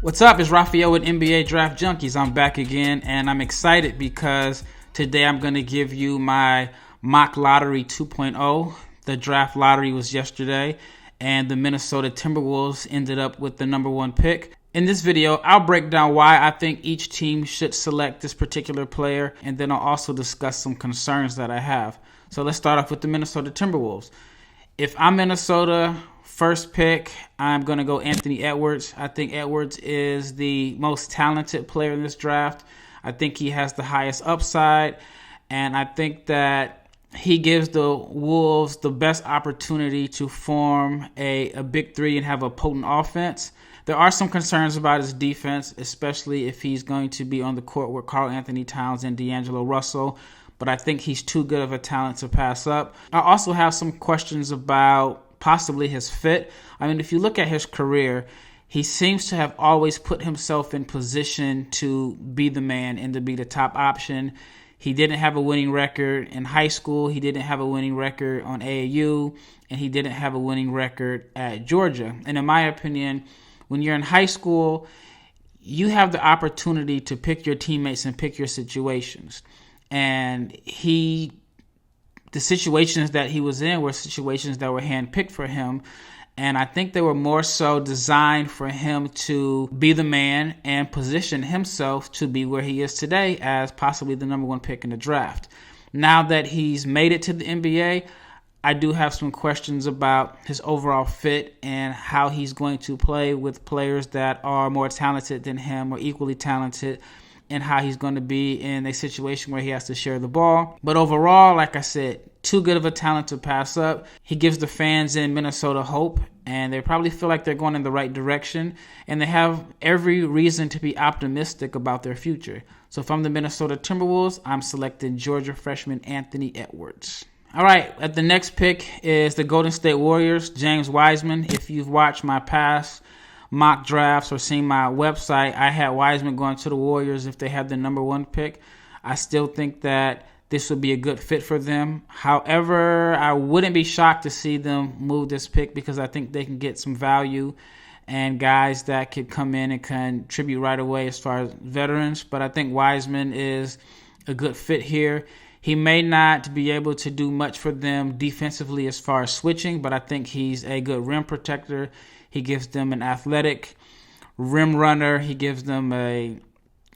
What's up? It's Raphael with NBA Draft Junkies. I'm back again, and I'm excited because today I'm going to give you my mock lottery 2.0. The draft lottery was yesterday, and the Minnesota Timberwolves ended up with the number one pick. In this video, I'll break down why I think each team should select this particular player, and then I'll also discuss some concerns that I have. So let's start off with the Minnesota Timberwolves. If I'm Minnesota, first pick, I'm going to go Anthony Edwards. I think Edwards is the most talented player in this draft. I think he has the highest upside, and I think that he gives the Wolves the best opportunity to form a big three and have a potent offense. There are some concerns about his defense, especially if he's going to be on the court with Karl Anthony Towns and D'Angelo Russell, but I think he's too good of a talent to pass up. I also have some questions about possibly his fit. I mean, if you look at his career, he seems to have always put himself in position to be the man and to be the top option. He didn't have a winning record in high school. He didn't have a winning record on AAU, and he didn't have a winning record at Georgia. And in my opinion, when you're in high school, you have the opportunity to pick your teammates and pick your situations. And the situations that he was in were situations that were handpicked for him. And I think they were more so designed for him to be the man and position himself to be where he is today as possibly the number one pick in the draft. Now that he's made it to the NBA, I do have some questions about his overall fit and how he's going to play with players that are more talented than him or equally talented, and how he's going to be in a situation where he has to share the ball. But overall, like I said, too good of a talent to pass up. He gives the fans in Minnesota hope, and they probably feel like they're going in the right direction, and they have every reason to be optimistic about their future. So if I'm the Minnesota Timberwolves, I'm selecting Georgia freshman Anthony Edwards. All right, at the next pick is the Golden State Warriors, James Wiseman. If you've watched my past mock drafts or seen my website, I had Wiseman going to the Warriors if they had the number one pick. I still think that this would be a good fit for them. However, I wouldn't be shocked to see them move this pick because I think they can get some value and guys that could come in and contribute right away as far as veterans. But I think Wiseman is a good fit here. He may not be able to do much for them defensively as far as switching, but I think he's a good rim protector. He gives them an athletic rim runner. He gives them a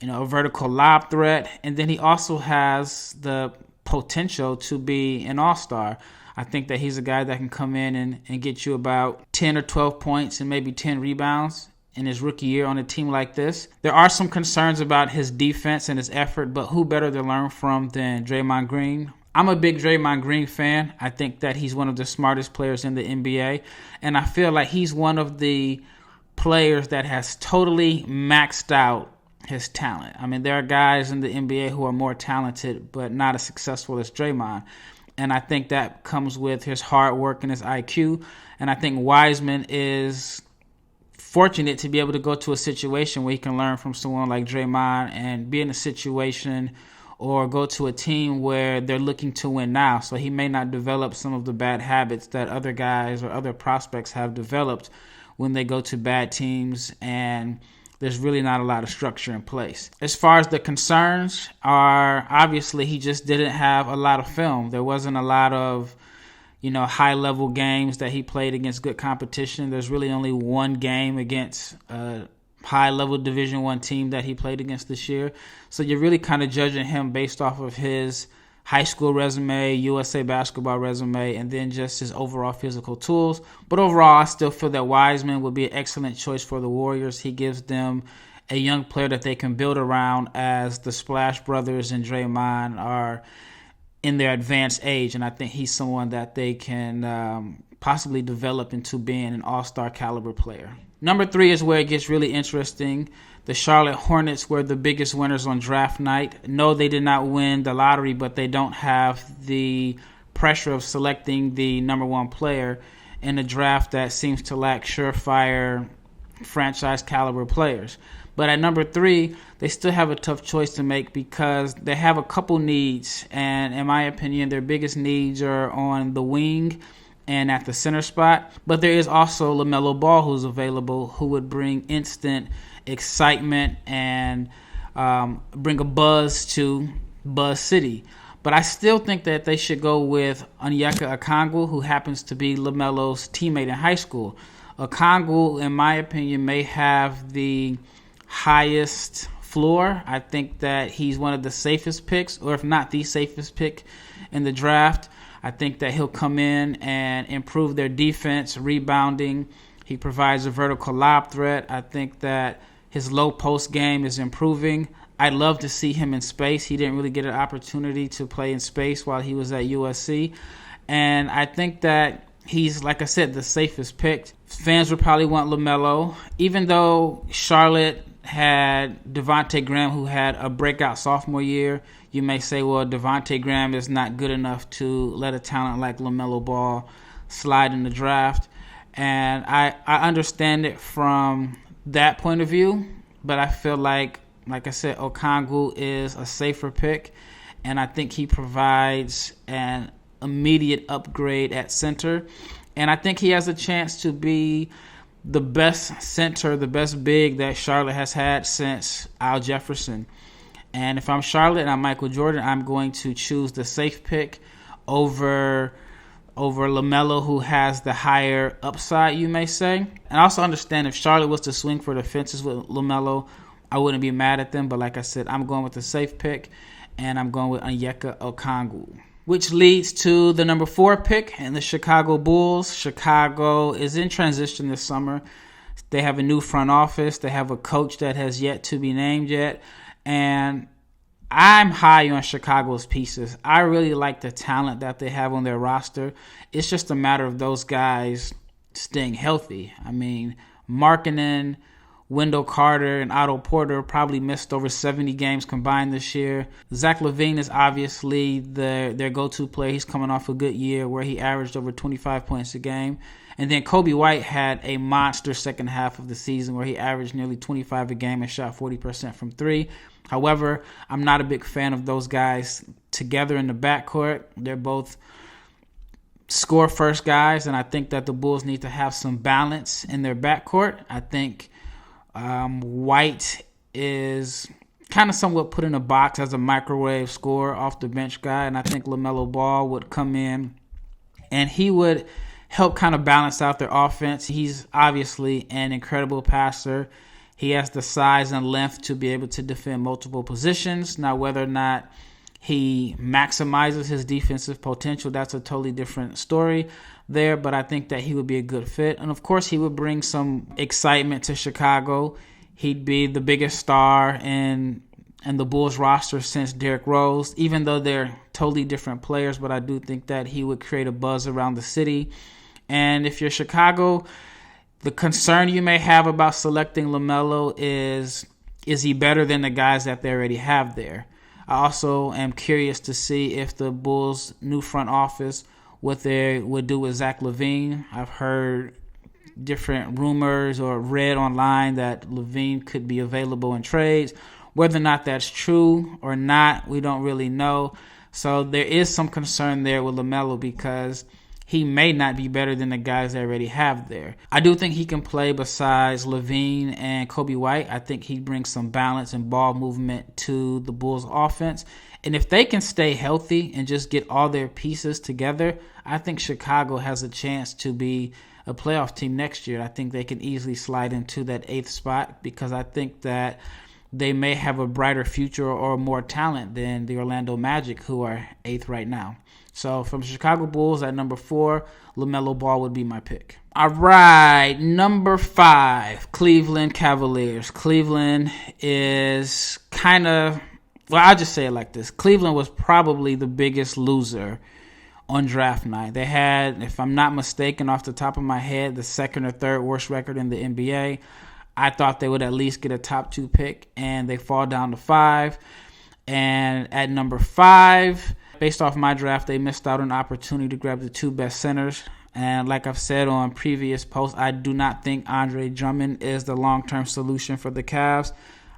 vertical lob threat. And then he also has the potential to be an all-star. I think that he's a guy that can come in and get you about 10 or 12 points and maybe 10 rebounds in his rookie year on a team like this. There are some concerns about his defense and his effort, but who better to learn from than Draymond Green? I'm a big Draymond Green fan. I think that he's one of the smartest players in the NBA, and I feel like he's one of the players that has totally maxed out his talent. I mean, there are guys in the NBA who are more talented but not as successful as Draymond, and I think that comes with his hard work and his IQ, and I think Wiseman is fortunate to be able to go to a situation where he can learn from someone like Draymond and be in a situation or go to a team where they're looking to win now. So he may not develop some of the bad habits that other guys or other prospects have developed when they go to bad teams and there's really not a lot of structure in place. As far as the concerns are, obviously he just didn't have a lot of film. There wasn't a lot of high-level games that he played against good competition. There's really only one game against high-level Division I team that he played against this year. So you're really kind of judging him based off of his high school resume, USA basketball resume, and then just his overall physical tools. But overall, I still feel that Wiseman would be an excellent choice for the Warriors. He gives them a young player that they can build around as the Splash Brothers and Draymond are in their advanced age, and I think he's someone that they can possibly develop into being an all-star caliber player. Number 3 is where it gets really interesting. The Charlotte Hornets were the biggest winners on draft night. No, they did not win the lottery, but they don't have the pressure of selecting the number one player in a draft that seems to lack surefire franchise caliber players. But at number 3, they still have a tough choice to make because they have a couple needs. And in my opinion, their biggest needs are on the wing and at the center spot. But there is also LaMelo Ball who's available, who would bring instant excitement and bring a buzz to Buzz City. But I still think that they should go with Onyeka Okongwu, who happens to be LaMelo's teammate in high school. Okongwu, in my opinion, may have the highest floor. I think that he's one of the safest picks, or if not the safest pick in the draft. I think that he'll come in and improve their defense, rebounding. He provides a vertical lob threat. I think that his low post game is improving. I'd love to see him in space. He didn't really get an opportunity to play in space while he was at USC. And I think that he's, like I said, the safest pick. Fans would probably want LaMelo. Even though Charlotte had Devontae Graham, who had a breakout sophomore year, you may say, well, Devontae Graham is not good enough to let a talent like LaMelo Ball slide in the draft. And I understand it from that point of view, but I feel like I said, Okongwu is a safer pick, and I think he provides an immediate upgrade at center. And I think he has a chance to be the best center, the best big that Charlotte has had since Al Jefferson. And if I'm Charlotte and I'm Michael Jordan, I'm going to choose the safe pick over LaMelo, who has the higher upside, you may say. And I also understand if Charlotte was to swing for the fences with LaMelo, I wouldn't be mad at them. But like I said, I'm going with the safe pick, and I'm going with Onyeka Okongwu, which leads to the number 4 pick in the Chicago Bulls. Chicago is in transition this summer. They have a new front office. They have a coach that has yet to be named yet. And I'm high on Chicago's pieces. I really like the talent that they have on their roster. It's just a matter of those guys staying healthy. I mean, Markkanen, Wendell Carter, and Otto Porter probably missed over 70 games combined this year. Zach LaVine is obviously their go-to player. He's coming off a good year where he averaged over 25 points a game. And then Kobe White had a monster second half of the season where he averaged nearly 25 a game and shot 40% from three. However, I'm not a big fan of those guys together in the backcourt. They're both score-first guys, and I think that the Bulls need to have some balance in their backcourt. I think White is kind of somewhat put in a box as a microwave scorer, off the bench guy, and I think LaMelo Ball would come in and he would help kind of balance out their offense. He's obviously an incredible passer. He has the size and length to be able to defend multiple positions. Now, whether or not he maximizes his defensive potential, that's a totally different story there, but I think that he would be a good fit. And, of course, he would bring some excitement to Chicago. He'd be the biggest star in the Bulls roster since Derrick Rose, even though they're totally different players, but I do think that he would create a buzz around the city. And if you're Chicago, the concern you may have about selecting LaMelo is he better than the guys that they already have there? I also am curious to see if the Bulls' new front office, what they would do with Zach LaVine. I've heard different rumors or read online that LaVine could be available in trades. Whether or not that's true or not, we don't really know. So there is some concern there with LaMelo because he may not be better than the guys they already have there. I do think he can play besides LaVine and Kobe White. I think he brings some balance and ball movement to the Bulls' offense. And if they can stay healthy and just get all their pieces together, I think Chicago has a chance to be a playoff team next year. I think they can easily slide into that 8th spot because I think that they may have a brighter future or more talent than the Orlando Magic, who are 8th right now. So from Chicago Bulls at number 4, LaMelo Ball would be my pick. All right, number 5, Cleveland Cavaliers. Cleveland is kind of, well, I'll just say it like this. Cleveland was probably the biggest loser on draft night. They had, if I'm not mistaken, off the top of my head, the 2nd or 3rd worst record in the NBA. I thought they would at least get a top 2 pick, and they fall down to 5. And at number 5, based off my draft, they missed out on an opportunity to grab the 2 best centers. And like I've said on previous posts, I do not think Andre Drummond is the long-term solution for the Cavs.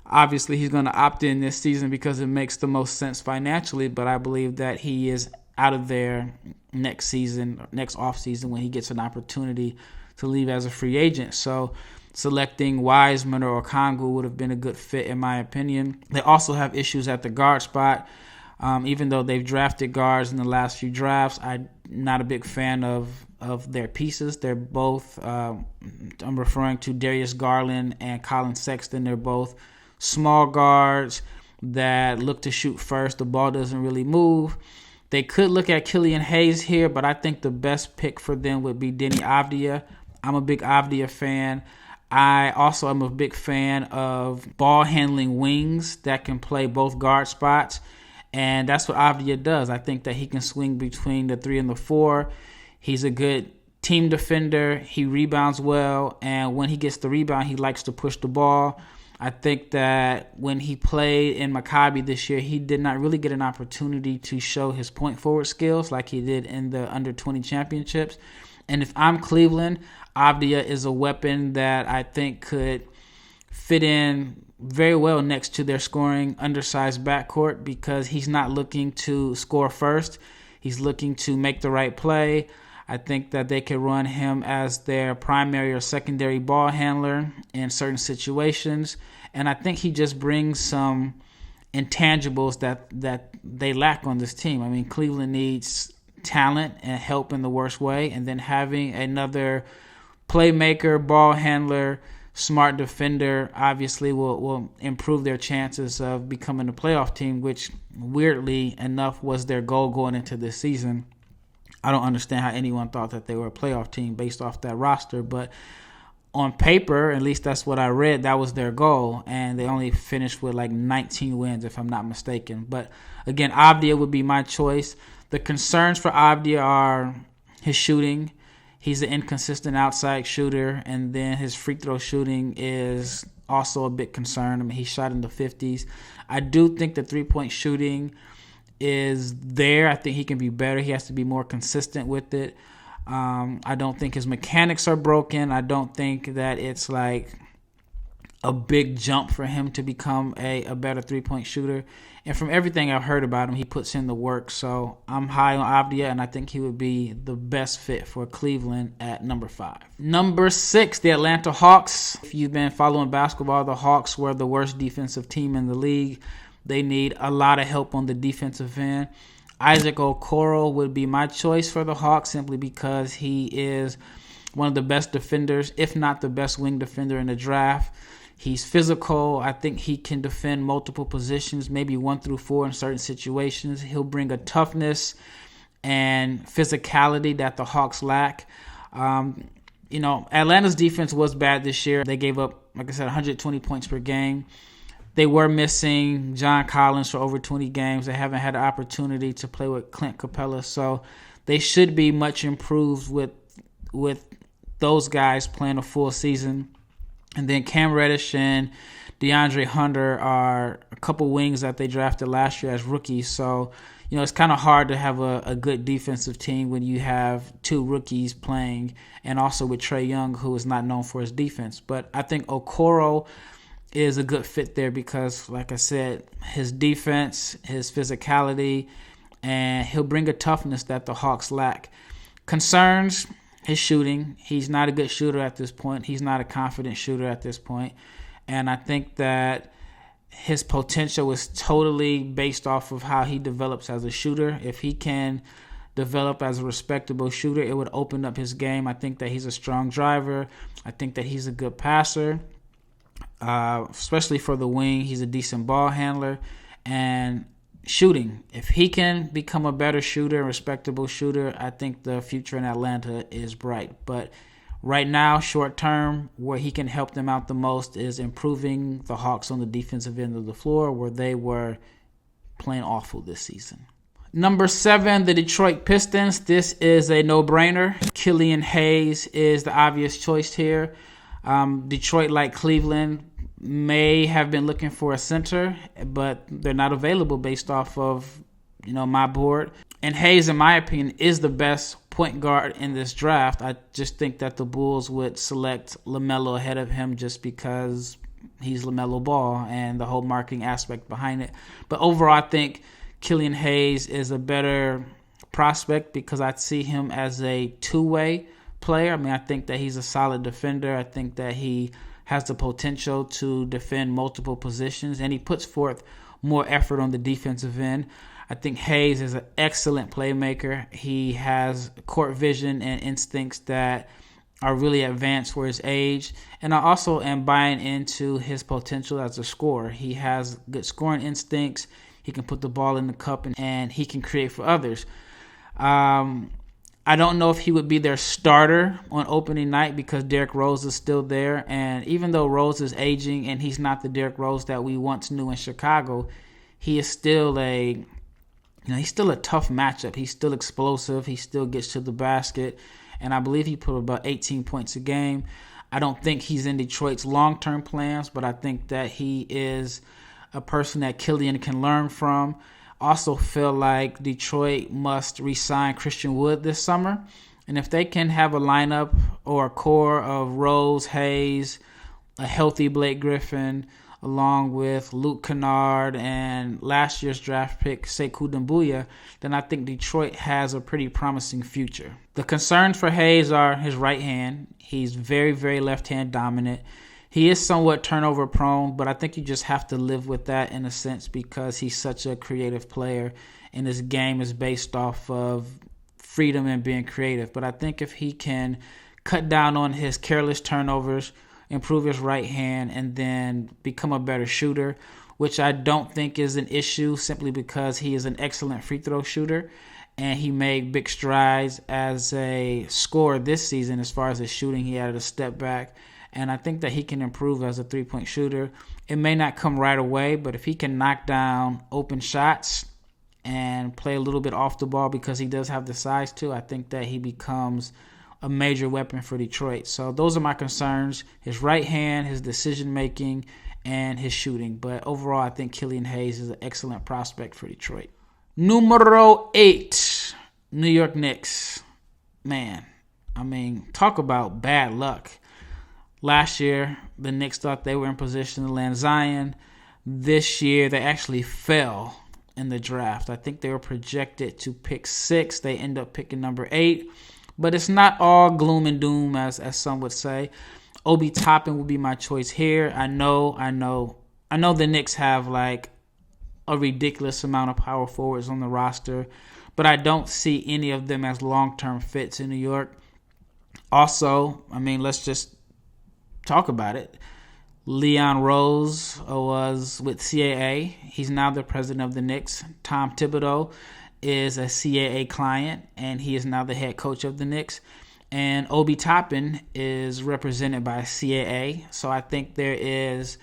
Obviously, he's going to opt in this season because it makes the most sense financially, but I believe that he is out of their next offseason when he gets an opportunity to leave as a free agent. So selecting Wiseman or Okongwu would have been a good fit in my opinion. They also have issues at the guard spot. Even though they've drafted guards in the last few drafts, I'm not a big fan of their pieces. They're both, I'm referring to Darius Garland and Colin Sexton. They're both small guards that look to shoot first. The ball doesn't really move. They could look at Killian Hayes here, but I think the best pick for them would be Deni Avdija. I'm a big Avdija fan. I also am a big fan of ball-handling wings that can play both guard spots, and that's what Avdija does. I think that he can swing between the 3 and the 4. He's a good team defender. He rebounds well, and when he gets the rebound, he likes to push the ball. I think that when he played in Maccabi this year, he did not really get an opportunity to show his point forward skills like he did in the under-20 championships. And if I'm Cleveland, Avdija is a weapon that I think could fit in very well next to their scoring undersized backcourt because he's not looking to score first. He's looking to make the right play. I think that they could run him as their primary or secondary ball handler in certain situations. And I think he just brings some intangibles that they lack on this team. I mean, Cleveland needs talent and help in the worst way. And then having another playmaker, ball handler, smart defender obviously will improve their chances of becoming a playoff team, which weirdly enough was their goal going into this season. I don't understand how anyone thought that they were a playoff team based off that roster, but on paper, at least that's what I read, that was their goal, and they only finished with like 19 wins if I'm not mistaken. But again, Avdija would be my choice. The concerns for Avdija are his shooting. He's an inconsistent outside shooter, and then his free throw shooting is also a big concern. I mean, he shot in the 50s. I do think the three-point shooting is there. I think he can be better. He has to be more consistent with it. I don't think his mechanics are broken. I don't think that it's like a big jump for him to become a better three-point shooter. And from everything I've heard about him, he puts in the work. So I'm high on Avdija, and I think he would be the best fit for Cleveland at number 5. Number 6, the Atlanta Hawks. If you've been following basketball, the Hawks were the worst defensive team in the league. They need a lot of help on the defensive end. Isaac Okoro would be my choice for the Hawks simply because he is one of the best defenders, if not the best wing defender in the draft. He's physical. I think he can defend multiple positions, maybe 1 through 4 in certain situations. He'll bring a toughness and physicality that the Hawks lack. Atlanta's defense was bad this year. They gave up, like I said, 120 points per game. They were missing John Collins for over 20 games. They haven't had an opportunity to play with Clint Capella, so they should be much improved with those guys playing a full season. And then Cam Reddish and DeAndre Hunter are a couple wings that they drafted last year as rookies. So, it's kind of hard to have a good defensive team when you have 2 rookies playing, and also with Trae Young, who is not known for his defense. But I think Okoro is a good fit there because, like I said, his defense, his physicality, and he'll bring a toughness that the Hawks lack. Concerns, his shooting. He's not a good shooter at this point. He's not a confident shooter at this point. And I think that his potential is totally based off of how he develops as a shooter. If he can develop as a respectable shooter, it would open up his game. I think that he's a strong driver. I think that he's a good passer. Especially for the wing, he's a decent ball handler. And shooting, if he can become a better shooter, a respectable shooter, I think the future in Atlanta is bright. But right now, short term, where he can help them out the most is improving the Hawks on the defensive end of the floor, where they were playing awful this season. Number 7, the Detroit Pistons. This is a no-brainer. Killian Hayes is the obvious choice here. Detroit, like Cleveland, may have been looking for a center, but they're not available based off of, my board. And Hayes, in my opinion, is the best point guard in this draft. I just think that the Bulls would select LaMelo ahead of him just because he's LaMelo Ball and the whole marketing aspect behind it. But overall, I think Killian Hayes is a better prospect because I see him as a two-way player. I mean, I think that he's a solid defender. I think that he has the potential to defend multiple positions, and he puts forth more effort on the defensive end. I think Hayes is an excellent playmaker. He has court vision and instincts that are really advanced for his age. And I also am buying into his potential as a scorer. He has good scoring instincts. He can put the ball in the cup and he can create for others. I don't know if he would be their starter on opening night because Derrick Rose is still there. And even though Rose is aging and he's not the Derrick Rose that we once knew in Chicago, he is still he's still a tough matchup. He's still explosive. He still gets to the basket. And I believe he put about 18 points a game. I don't think he's in Detroit's long-term plans, but I think that he is a person that Killian can learn from. Also feel like Detroit must re-sign Christian Wood this summer. And if they can have a lineup or a core of Rose, Hayes, a healthy Blake Griffin, along with Luke Kennard and last year's draft pick Sekou Doumbouya, then I think Detroit has a pretty promising future. The concerns for Hayes are his right hand. He's very, very left-hand dominant. He is somewhat turnover prone, but I think you just have to live with that in a sense because he's such a creative player and his game is based off of freedom and being creative. But I think if he can cut down on his careless turnovers, improve his right hand, and then become a better shooter, which I don't think is an issue simply because he is an excellent free throw shooter and he made big strides as a scorer this season as far as his shooting. He added a step back, and I think that he can improve as a three-point shooter. It may not come right away, but if he can knock down open shots and play a little bit off the ball because he does have the size to, I think that he becomes a major weapon for Detroit. So those are my concerns: his right hand, his decision-making, and his shooting. But overall, I think Killian Hayes is an excellent prospect for Detroit. Numero 8, New York Knicks. Man, I mean, talk about bad luck. Last year, the Knicks thought they were in position to land Zion. This year, they actually fell in the draft. I think they were projected to pick 6. They end up picking number 8. But it's not all gloom and doom, as some would say. Obi Toppin would be my choice here. I know the Knicks have like a ridiculous amount of power forwards on the roster, but I don't see any of them as long-term fits in New York. Also, I mean, let's just talk about it. Leon Rose was with CAA. He's now the president of the Knicks. Tom Thibodeau is a CAA client, and he is now the head coach of the Knicks. And Obi Toppin is represented by CAA. So I think there's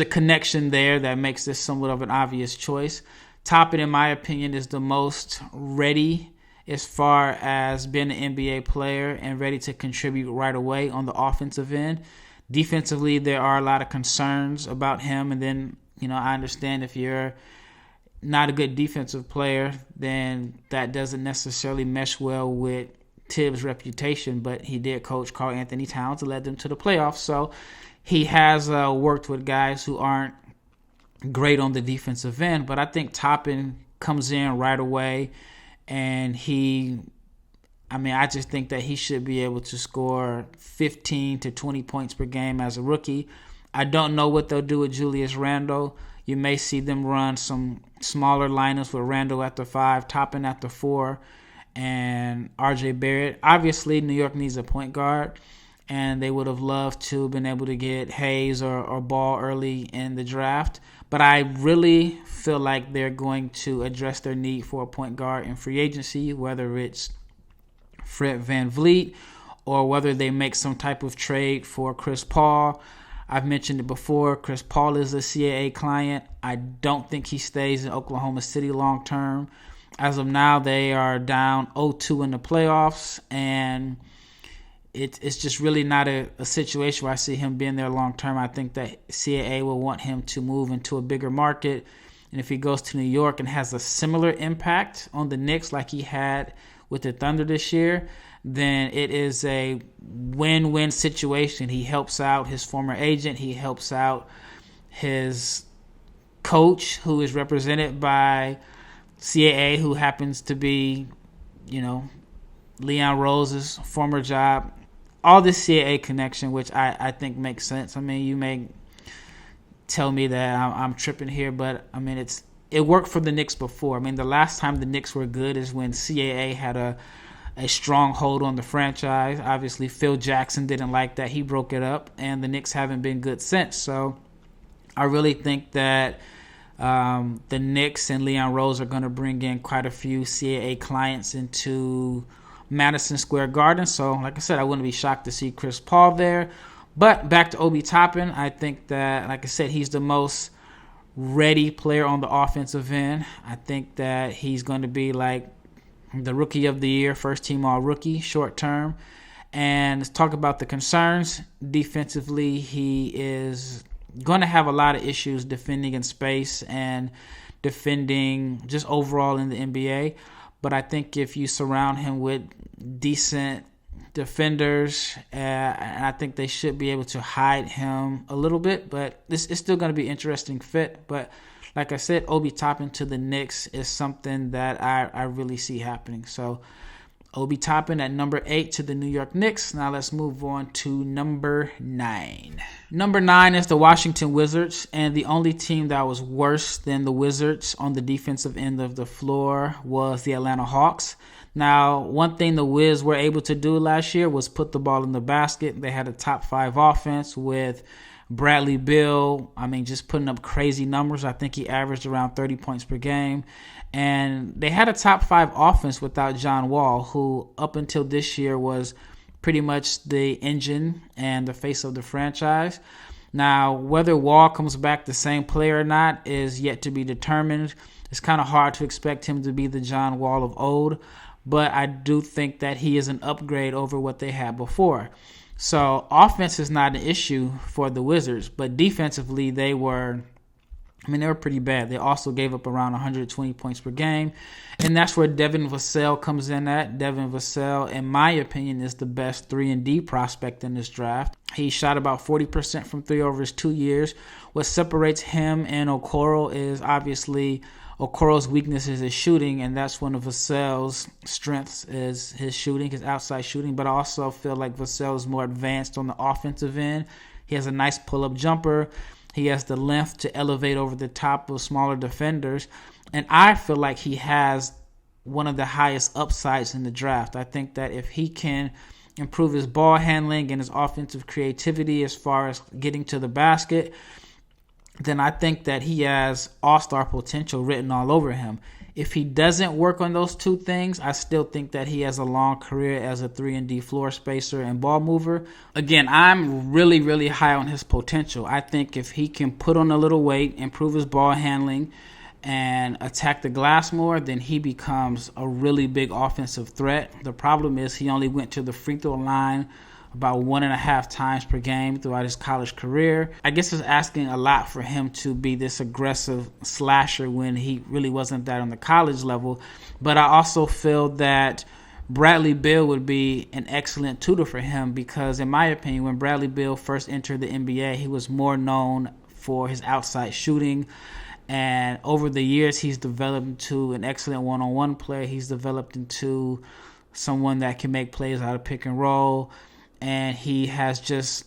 a connection there that makes this somewhat of an obvious choice. Toppin, in my opinion, is the most ready as far as being an NBA player and ready to contribute right away on the offensive end. Defensively, there are a lot of concerns about him. And then, I understand if you're not a good defensive player, then that doesn't necessarily mesh well with Tibbs' reputation, but he did coach Karl Anthony Towns and led them to the playoffs. So he has worked with guys who aren't great on the defensive end, but I think Toppin comes in right away, and I just think that he should be able to score 15 to 20 points per game as a rookie. I don't know what they'll do with Julius Randle. You may see them run some smaller lineups with Randle at the 5, Toppin at the 4, and RJ Barrett. Obviously, New York needs a point guard, and they would have loved to have been able to get Hayes or Ball early in the draft. But I really feel like they're going to address their need for a point guard in free agency, whether it's Fred VanVleet or whether they make some type of trade for Chris Paul. I've mentioned it before. Chris Paul is a CAA client. I don't think he stays in Oklahoma City long term. As of now, they are down 0-2 in the playoffs, and it's just really not a situation where I see him being there long term. I think that CAA will want him to move into a bigger market, and if he goes to New York and has a similar impact on the Knicks like he had with the Thunder this year, then it is a win-win situation. He helps out his former agent. He helps out his coach, who is represented by CAA, who happens to be Leon Rose's former job, all this CAA connection, which I think makes sense. I mean, you may tell me that I'm tripping here, but I mean, it worked for the Knicks before. I mean, the last time the Knicks were good is when CAA had a strong hold on the franchise. Obviously, Phil Jackson didn't like that. He broke it up, and the Knicks haven't been good since. So I really think that the Knicks and Leon Rose are going to bring in quite a few CAA clients into Madison Square Garden. So, like I said, I wouldn't be shocked to see Chris Paul there. But back to Obi Toppin, I think that, like I said, he's the most ready player on the offensive end. I think that he's going to be like the rookie of the year, first team all rookie, short term. And let's talk about the concerns. Defensively, he is going to have a lot of issues defending in space and defending just overall in the NBA. But I think if you surround him with decent defenders, and I think they should be able to hide him a little bit. But it's still going to be an interesting fit. But like I said, Obi Toppin to the Knicks is something that I really see happening. So Obi Toppin at number 8 to the New York Knicks. Now let's move on to number 9. Number 9 is the Washington Wizards, and the only team that was worse than the Wizards on the defensive end of the floor was the Atlanta Hawks. Now, one thing the Wiz were able to do last year was put the ball in the basket. They had a top 5 offense with Bradley Beal, just putting up crazy numbers. I think he averaged around 30 points per game. And they had a top 5 offense without John Wall, who up until this year was pretty much the engine and the face of the franchise. Now, whether Wall comes back the same player or not is yet to be determined. It's kind of hard to expect him to be the John Wall of old, but I do think that he is an upgrade over what they had before. So offense is not an issue for the Wizards, but defensively they were pretty bad. They also gave up around 120 points per game, and that's where Devin Vassell comes in at. Devin Vassell, in my opinion, is the best 3-and-D prospect in this draft. He shot about 40% from 3 over his 2 years. What separates him and Okoro is obviously Okoro's weakness is his shooting, and that's one of Vassell's strengths is his shooting, his outside shooting. But I also feel like Vassell is more advanced on the offensive end. He has a nice pull-up jumper. He has the length to elevate over the top of smaller defenders. And I feel like he has one of the highest upsides in the draft. I think that if he can improve his ball handling and his offensive creativity as far as getting to the basket, then I think that he has all-star potential written all over him. If he doesn't work on those two things, I still think that he has a long career as a 3-and-D floor spacer and ball mover. Again, I'm really, really high on his potential. I think if he can put on a little weight, improve his ball handling, and attack the glass more, then he becomes a really big offensive threat. The problem is he only went to the free throw line about 1.5 times per game throughout his college career. I guess it's asking a lot for him to be this aggressive slasher when he really wasn't that on the college level. But I also feel that Bradley Beal would be an excellent tutor for him because, in my opinion, when Bradley Beal first entered the NBA, he was more known for his outside shooting. And over the years, he's developed into an excellent one-on-one player. He's developed into someone that can make plays out of pick and roll. And he has just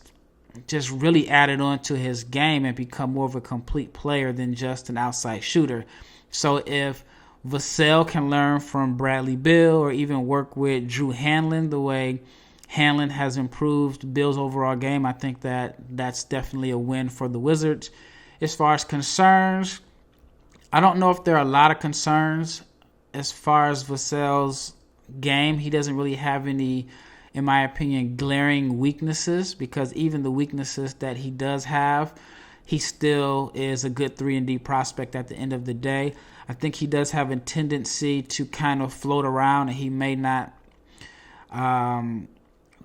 really added on to his game and become more of a complete player than just an outside shooter. So if Vassell can learn from Bradley Beal or even work with Drew Hanlen the way Hanlen has improved Beal's overall game, I think that that's definitely a win for the Wizards. As far as concerns, I don't know if there are a lot of concerns as far as Vassell's game. He doesn't really have any, in my opinion, glaring weaknesses because even the weaknesses that he does have, he still is a good 3-and-D prospect at the end of the day. I think he does have a tendency to kind of float around and he may not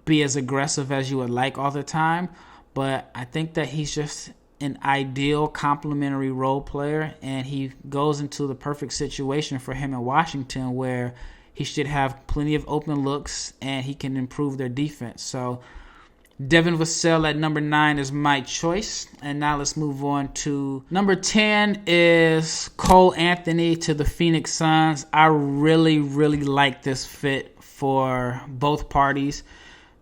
be as aggressive as you would like all the time, but I think that he's just an ideal complementary role player and he goes into the perfect situation for him in Washington where he should have plenty of open looks and he can improve their defense. So Devin Vassell at number 9 is my choice. And now let's move on to number 10 is Cole Anthony to the Phoenix Suns. I really, really like this fit for both parties.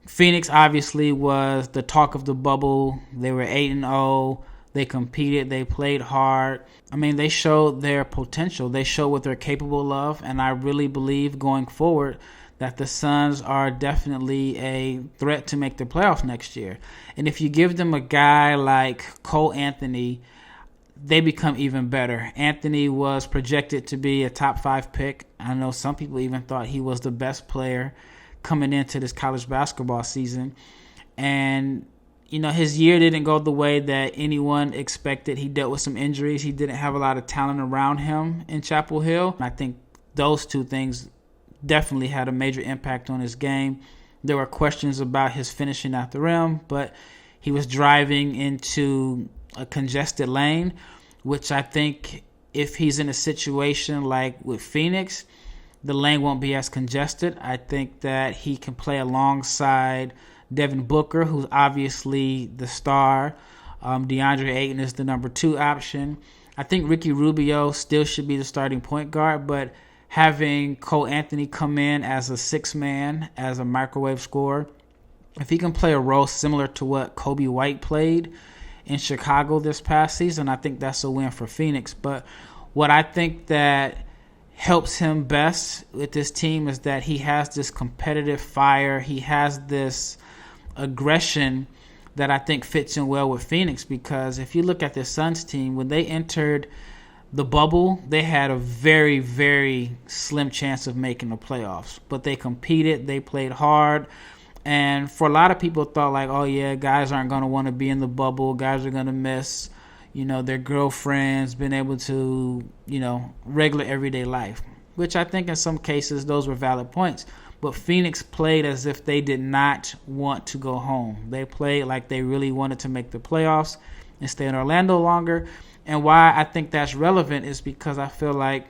Phoenix obviously was the talk of the bubble. They were 8-0. They competed. They played hard. I mean, they showed their potential. They showed what they're capable of. And I really believe going forward that the Suns are definitely a threat to make the playoffs next year. And if you give them a guy like Cole Anthony, they become even better. Anthony was projected to be a top 5 pick. I know some people even thought he was the best player coming into this college basketball season. And, you know, his year didn't go the way that anyone expected. He dealt with some injuries. He didn't have a lot of talent around him in Chapel Hill. I think those two things definitely had a major impact on his game. There were questions about his finishing at the rim, but he was driving into a congested lane, which I think if he's in a situation like with Phoenix, the lane won't be as congested. I think that he can play alongside Devin Booker, who's obviously the star. DeAndre Ayton is the number 2 option. I think Ricky Rubio still should be the starting point guard, but having Cole Anthony come in as a 6th man, as a microwave scorer, if he can play a role similar to what Kobe White played in Chicago this past season, I think that's a win for Phoenix. But what I think that helps him best with this team is that he has this competitive fire. He has this aggression that I think fits in well with Phoenix, because if you look at the Suns team, when they entered the bubble, they had a very, very slim chance of making the playoffs. But they competed. They played hard. And for a lot of people thought like, oh, yeah, guys aren't going to want to be in the bubble. Guys are going to miss, their girlfriends, being able to, regular everyday life, which I think in some cases those were valid points. But Phoenix played as if they did not want to go home. They played like they really wanted to make the playoffs and stay in Orlando longer. And why I think that's relevant is because I feel like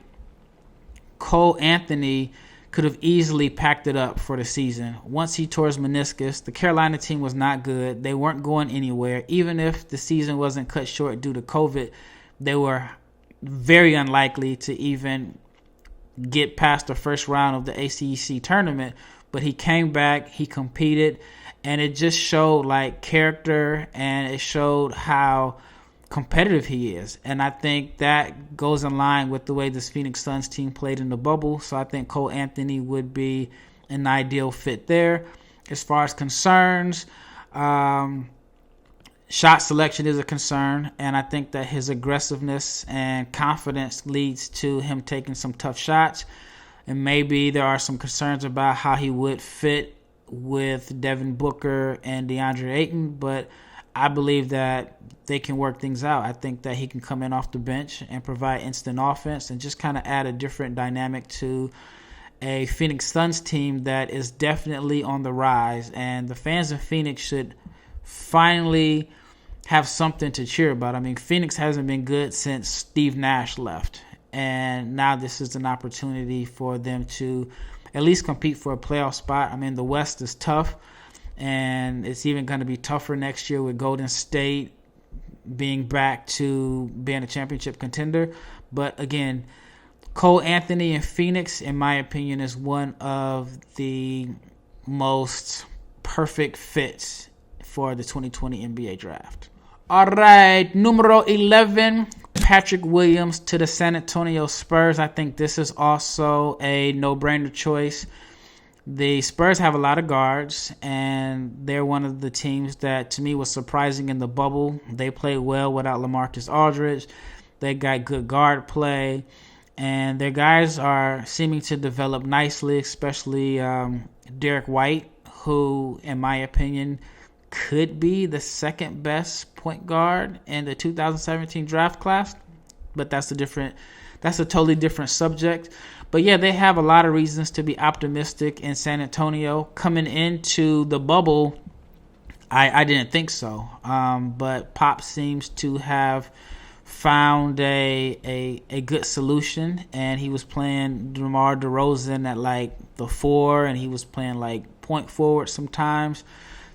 Cole Anthony could have easily packed it up for the season. Once he tore his meniscus, the Carolina team was not good. They weren't going anywhere. Even if the season wasn't cut short due to COVID, they were very unlikely to even get past the first round of the ACC tournament. But he came back, he competed, and it just showed like character, and it showed how competitive he is. And I think that goes in line with the way this Phoenix Suns team played in the bubble. So I think Cole Anthony would be an ideal fit there. As far as concerns, shot selection is a concern, and I think that his aggressiveness and confidence leads to him taking some tough shots. And maybe there are some concerns about how he would fit with Devin Booker and DeAndre Ayton, but I believe that they can work things out. I think that he can come in off the bench and provide instant offense and just kind of add a different dynamic to a Phoenix Suns team that is definitely on the rise. And the fans of Phoenix should finally have something to cheer about. I mean, Phoenix hasn't been good since Steve Nash left. And now this is an opportunity for them to at least compete for a playoff spot. I mean, the West is tough, and it's even going to be tougher next year with Golden State being back to being a championship contender. But again, Cole Anthony in Phoenix, in my opinion, is one of the most perfect fits for the 2020 NBA draft. All right, numero 11, Patrick Williams to the San Antonio Spurs. I think this is also a no-brainer choice. The Spurs have a lot of guards, and they're one of the teams that, to me, was surprising in the bubble. They played well without LaMarcus Aldridge. They got good guard play, and their guys are seeming to develop nicely, especially Derek White, who, in my opinion, could be the second best point guard in the 2017 draft class, but that's a totally different subject. But yeah, they have a lot of reasons to be optimistic in San Antonio. Coming into the bubble, I didn't think so, but Pop seems to have found a good solution, and he was playing DeMar DeRozan at like the 4, and he was playing like point forward sometimes.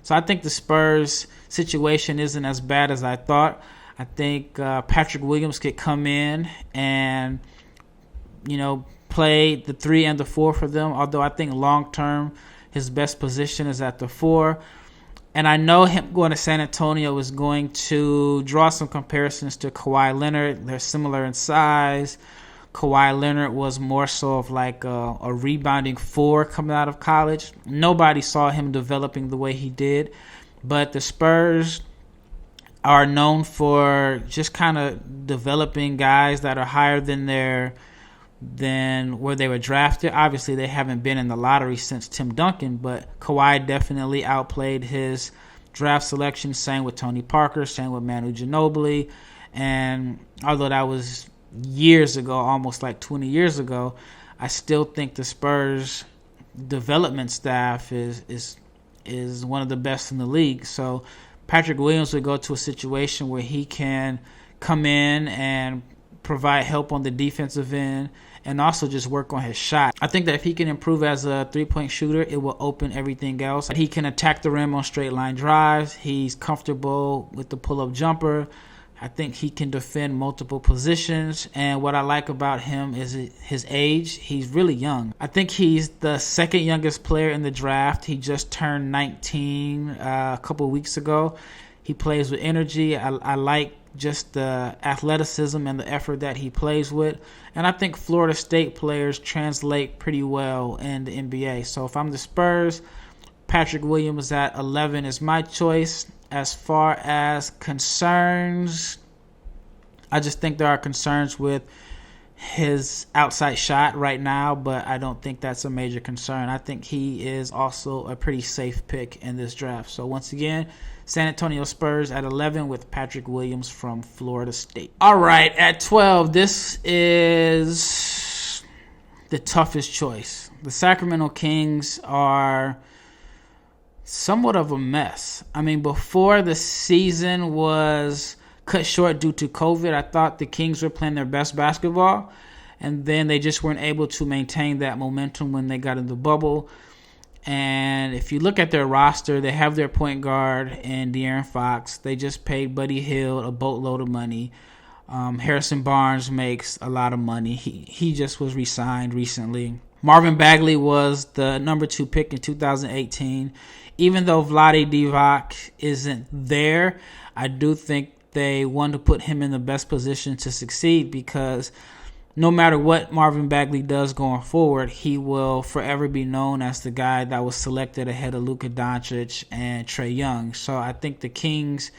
So I think the Spurs situation isn't as bad as I thought. I think Patrick Williams could come in and, play the 3 and the 4 for them, although I think long-term his best position is at the 4. And I know him going to San Antonio is going to draw some comparisons to Kawhi Leonard. They're similar in size. Kawhi Leonard was more so of like a rebounding 4 coming out of college. Nobody saw him developing the way he did. But the Spurs are known for just kind of developing guys that are higher than where they were drafted. Obviously, they haven't been in the lottery since Tim Duncan, but Kawhi definitely outplayed his draft selection. Same with Tony Parker, same with Manu Ginobili. And although that was years ago, almost like 20 years ago, I still think the Spurs development staff is one of the best in the league. So Patrick Williams would go to a situation where he can come in and provide help on the defensive end and also just work on his shot. I think that if he can improve as a three-point shooter, it will open everything else. He can attack the rim on straight line drives. He's comfortable with the pull-up jumper. I think he can defend multiple positions. And what I like about him is his age. He's really young. I think he's the second youngest player in the draft. He just turned 19 a couple of weeks ago. He plays with energy. I like just the athleticism and the effort that he plays with. And I think Florida State players translate pretty well in the NBA. So if I'm the Spurs, Patrick Williams at 11 is my choice. As far as concerns, I just think there are concerns with his outside shot right now, but I don't think that's a major concern. I think he is also a pretty safe pick in this draft. So once again, San Antonio Spurs at 11 with Patrick Williams from Florida State. All right, at 12, this is the toughest choice. The Sacramento Kings are somewhat of a mess. I mean, before the season was cut short due to COVID, I thought the Kings were playing their best basketball, and then they just weren't able to maintain that momentum when they got in the bubble. And if you look at their roster, they have their point guard in De'Aaron Fox. They just paid Buddy Hield a boatload of money. Harrison Barnes makes a lot of money. He just was re-signed recently. Marvin Bagley was the number 2 pick in 2018. Even though Vlade Divac isn't there, I do think they want to put him in the best position to succeed, because no matter what Marvin Bagley does going forward, he will forever be known as the guy that was selected ahead of Luka Doncic and Trae Young. So I think the Kings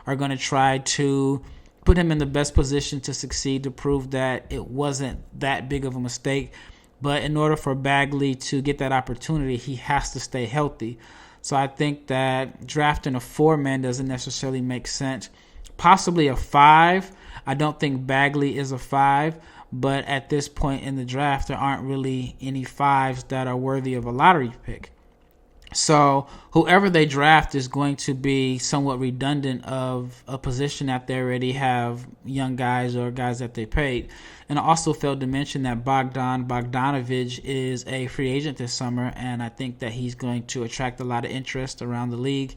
are going to try to put him in the best position to succeed, to prove that it wasn't that big of a mistake. But in order for Bagley to get that opportunity, he has to stay healthy. So I think that drafting a 4-man doesn't necessarily make sense. Possibly a 5. I don't think Bagley is a 5. But at this point in the draft, there aren't really any 5s that are worthy of a lottery pick. So whoever they draft is going to be somewhat redundant of a position that they already have young guys or guys that they paid. And I also failed to mention that Bogdanovic is a free agent this summer, and I think that he's going to attract a lot of interest around the league.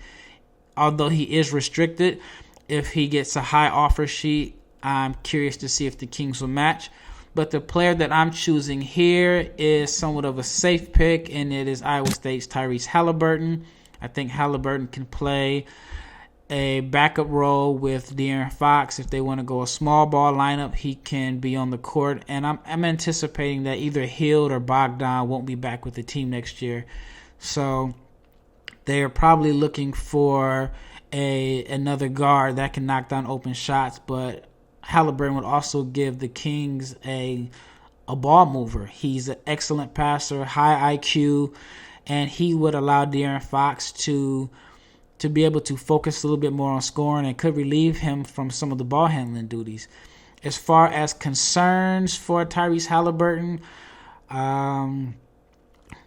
Although he is restricted, if he gets a high offer sheet, I'm curious to see if the Kings will match. But the player that I'm choosing here is somewhat of a safe pick, and it is Iowa State's Tyrese Haliburton. I think Haliburton can play a backup role with De'Aaron Fox. If they want to go a small ball lineup, he can be on the court. And I'm anticipating that either Hield or Bogdan won't be back with the team next year. So they are probably looking for another guard that can knock down open shots, but Haliburton would also give the Kings a ball mover. He's an excellent passer, high IQ, and he would allow De'Aaron Fox to be able to focus a little bit more on scoring and could relieve him from some of the ball handling duties. As far as concerns for Tyrese Haliburton,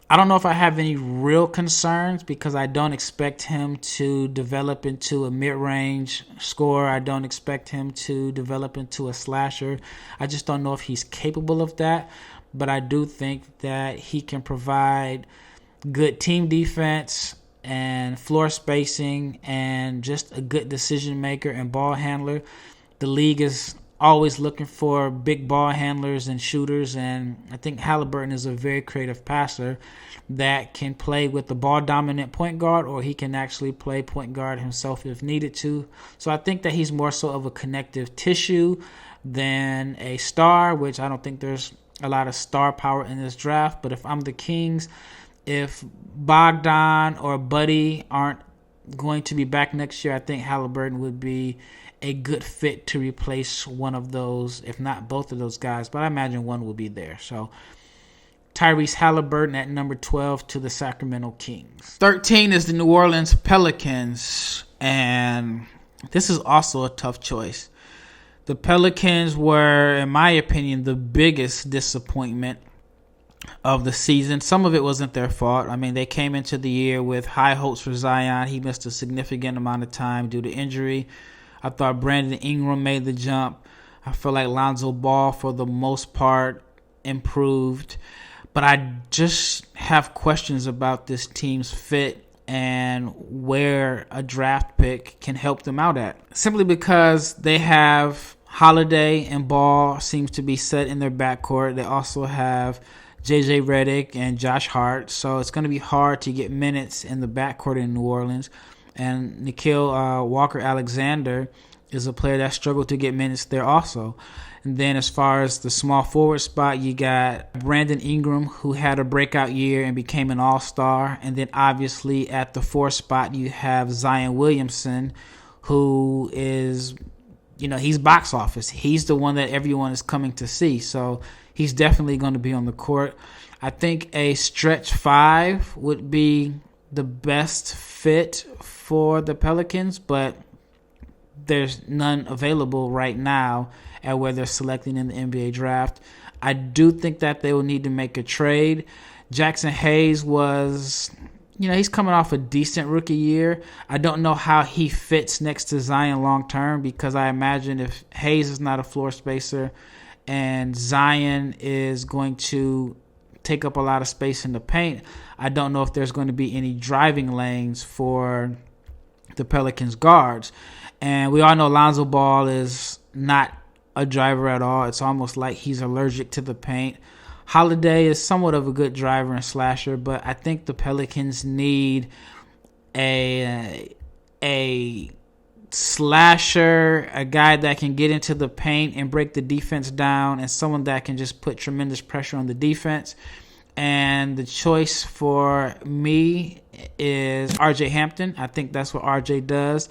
I don't know if I have any real concerns, because I don't expect him to develop into a mid-range scorer. I don't expect him to develop into a slasher. I just don't know if he's capable of that. But I do think that he can provide good team defense, and floor spacing and just a good decision maker and ball handler. The league is always looking for big ball handlers and shooters, and I think Haliburton is a very creative passer that can play with the ball-dominant point guard, or he can actually play point guard himself if needed to. So I think that he's more so of a connective tissue than a star, which I don't think there's a lot of star power in this draft. But if I'm the Kings, if Bogdan or Buddy aren't going to be back next year, I think Haliburton would be a good fit to replace one of those, if not both of those guys. But I imagine one will be there. So Tyrese Haliburton at number 12 to the Sacramento Kings. 13 is the New Orleans Pelicans, and this is also a tough choice. The Pelicans were, in my opinion, the biggest disappointment of the season. Some of it wasn't their fault. I mean, they came into the year with high hopes for Zion. He missed a significant amount of time due to injury. I thought Brandon Ingram made the jump. I feel like Lonzo Ball, for the most part, improved. But I just have questions about this team's fit and where a draft pick can help them out at. Simply because they have Holiday and Ball seems to be set in their backcourt. They also have J.J. Redick and Josh Hart. So it's going to be hard to get minutes in the backcourt in New Orleans. And Nickeil Walker-Alexander is a player that struggled to get minutes there also. And then as far as the small forward spot, you got Brandon Ingram, who had a breakout year and became an all-star. And then obviously at the 4 spot, you have Zion Williamson, who is, he's box office. He's the one that everyone is coming to see. So he's definitely going to be on the court. I think a stretch 5 would be the best fit for the Pelicans, but there's none available right now at where they're selecting in the NBA draft. I do think that they will need to make a trade. Jackson Hayes was, he's coming off a decent rookie year. I don't know how he fits next to Zion long term, because I imagine if Hayes is not a floor spacer and Zion is going to take up a lot of space in the paint, I don't know if there's going to be any driving lanes for the Pelicans guards. And we all know Lonzo Ball is not a driver at all. It's almost like he's allergic to the paint. Holiday is somewhat of a good driver and slasher, but I think the Pelicans need a slasher, a guy that can get into the paint and break the defense down, and someone that can just put tremendous pressure on the defense. And the choice for me is RJ Hampton. I think that's what RJ does.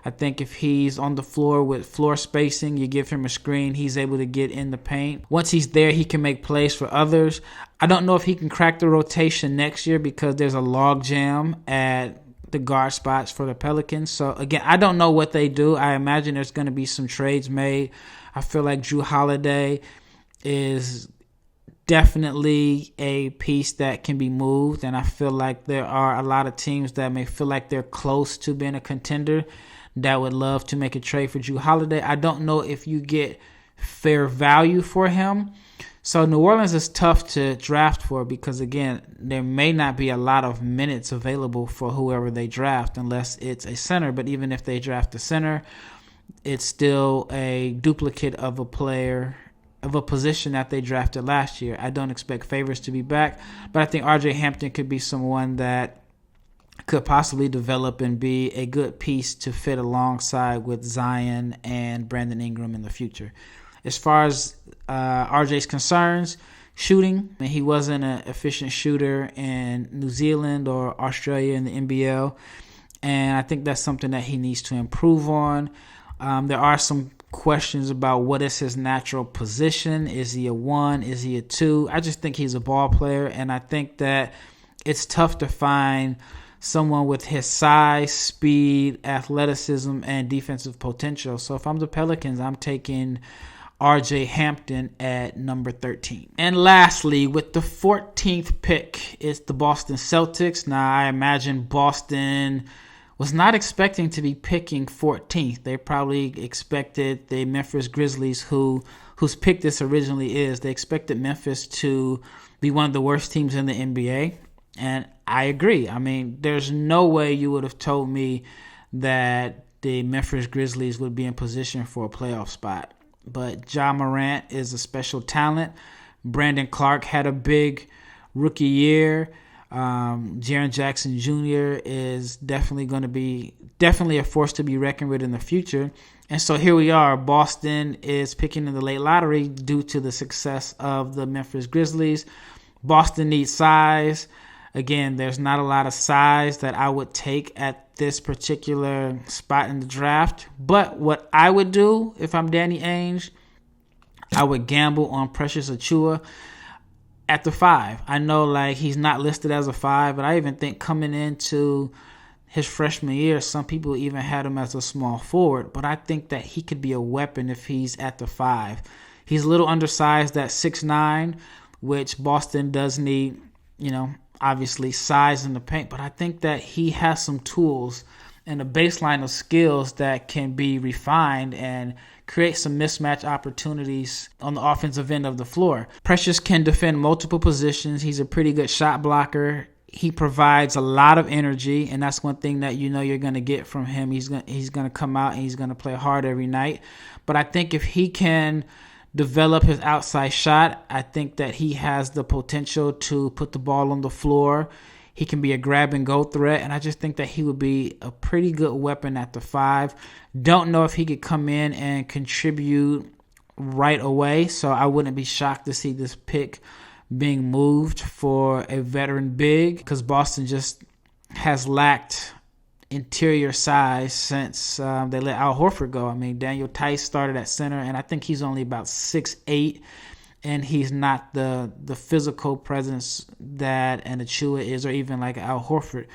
I think if he's on the floor with floor spacing, you give him a screen, he's able to get in the paint. Once he's there, he can make plays for others. I don't know if he can crack the rotation next year because there's a log jam at the guard spots for the Pelicans. So, again, I don't know what they do. I imagine there's going to be some trades made. I feel like Jrue Holiday is definitely a piece that can be moved, and I feel like there are a lot of teams that may feel like they're close to being a contender that would love to make a trade for Jrue Holiday. I don't know if you get fair value for him. So New Orleans is tough to draft for because, again, there may not be a lot of minutes available for whoever they draft unless it's a center. But even if they draft a center, it's still a duplicate of a player, of a position that they drafted last year. I don't expect Favors to be back, but I think RJ Hampton could be someone that could possibly develop and be a good piece to fit alongside with Zion and Brandon Ingram in the future. As far as RJ's concerns, shooting, he wasn't an efficient shooter in New Zealand or Australia in the NBL, and I think that's something that he needs to improve on. There are some questions about what is his natural position. Is he a 1? Is he a 2? I just think he's a ball player, and I think that it's tough to find someone with his size, speed, athleticism, and defensive potential. So if I'm the Pelicans, I'm taking RJ Hampton at number 13. And lastly, with the 14th pick, it's the Boston Celtics. Now, I imagine Boston was not expecting to be picking 14th. They probably expected the Memphis Grizzlies, whose pick this originally is. They expected Memphis to be one of the worst teams in the NBA. And I agree. I mean, there's no way you would have told me that the Memphis Grizzlies would be in position for a playoff spot. But Ja Morant is a special talent. Brandon Clark had a big rookie year. Jaren Jackson Jr. is definitely going to be a force to be reckoned with in the future. And so here we are. Boston is picking in the late lottery due to the success of the Memphis Grizzlies. Boston needs size. Again, there's not a lot of size that I would take at this particular spot in the draft. But what I would do if I'm Danny Ainge, I would gamble on Precious Achiuwa at the 5. I know like he's not listed as a 5, but I even think coming into his freshman year, some people even had him as a small forward. But I think that he could be a weapon if he's at the 5. He's a little undersized at 6'9", which Boston does need, obviously size in the paint. But I think that he has some tools and a baseline of skills that can be refined and create some mismatch opportunities on the offensive end of the floor. Precious can defend multiple positions. He's a pretty good shot blocker. He provides a lot of energy, and that's one thing that you're going to get from him. He's going to come out and he's going to play hard every night. But I think if he can develop his outside shot, I think that he has the potential to put the ball on the floor. He can be a grab-and-go threat, and I just think that he would be a pretty good weapon at the 5. Don't know if he could come in and contribute right away, so I wouldn't be shocked to see this pick being moved for a veteran big, because Boston just has lacked interior size since they let Al Horford go. I mean, Daniel Tice started at center, and I think he's only about 6'8", and he's not the physical presence that an Achiuwa is, or even like Al Horford.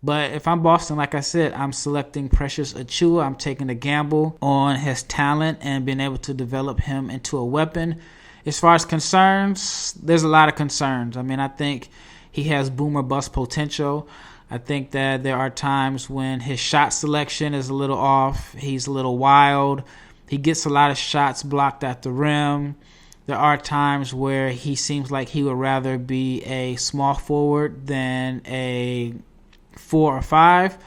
But if I'm Boston, like I said, I'm selecting Precious Achiuwa. I'm taking a gamble on his talent and being able to develop him into a weapon. As far as concerns, there's a lot of concerns. I mean, I think he has boom or bust potential. I think that there are times when his shot selection is a little off. He's a little wild. He gets a lot of shots blocked at the rim. There are times where he seems like he would rather be a small forward than a 4 or 5.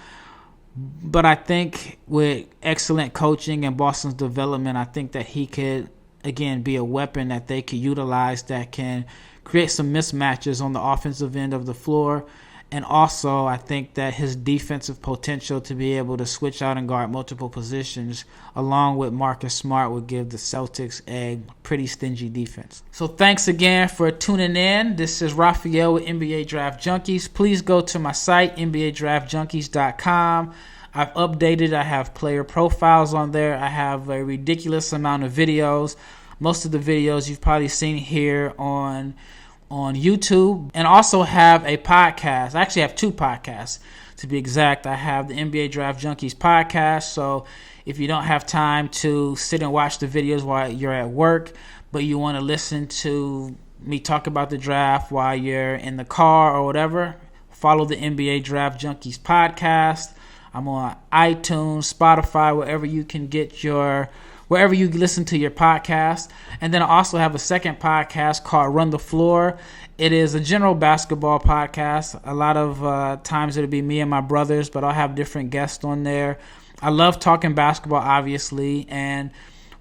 But I think with excellent coaching and Boston's development, I think that he could, again, be a weapon that they could utilize that can create some mismatches on the offensive end of the floor. And also, I think that his defensive potential to be able to switch out and guard multiple positions, along with Marcus Smart, would give the Celtics a pretty stingy defense. So thanks again for tuning in. This is Raphael with NBA Draft Junkies. Please go to my site, NBADraftJunkies.com. I've updated. I have player profiles on there. I have a ridiculous amount of videos. Most of the videos you've probably seen here on YouTube, and also have a podcast. I actually have 2 podcasts to be exact. I have the NBA Draft Junkies podcast, so if you don't have time to sit and watch the videos while you're at work, but you want to listen to me talk about the draft while you're in the car or whatever, follow the NBA Draft Junkies podcast. I'm on iTunes, Spotify, wherever you listen to your podcast. And then I also have a second podcast called Run the Floor. It is a general basketball podcast. A lot of times it'll be me and my brothers, but I'll have different guests on there. I love talking basketball, obviously. And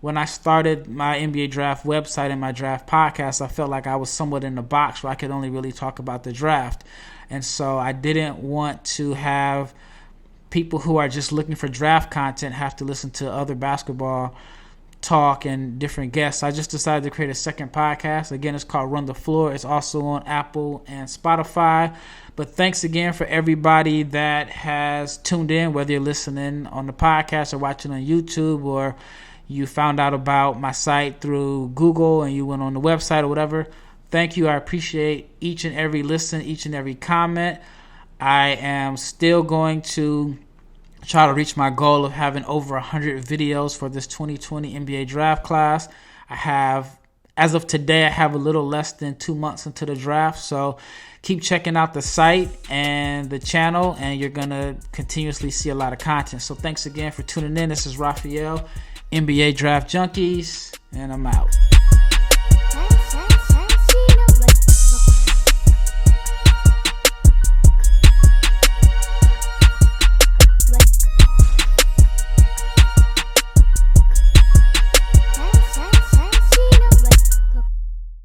when I started my NBA draft website and my draft podcast, I felt like I was somewhat in a box where I could only really talk about the draft. And so I didn't want to have people who are just looking for draft content have to listen to other basketball talk and different guests. I just decided to create a second podcast. Again, it's called Run the Floor. It's also on Apple and Spotify. But thanks again for everybody that has tuned in, whether you're listening on the podcast or watching on YouTube, or you found out about my site through Google and you went on the website or whatever. Thank you. I appreciate each and every listen, each and every comment. I am still going to try to reach my goal of having over 100 videos for this 2020 NBA draft class. As of today, I have a little less than 2 months into the draft. So keep checking out the site and the channel, and you're going to continuously see a lot of content. So thanks again for tuning in. This is Raphael, NBA Draft Junkies, and I'm out.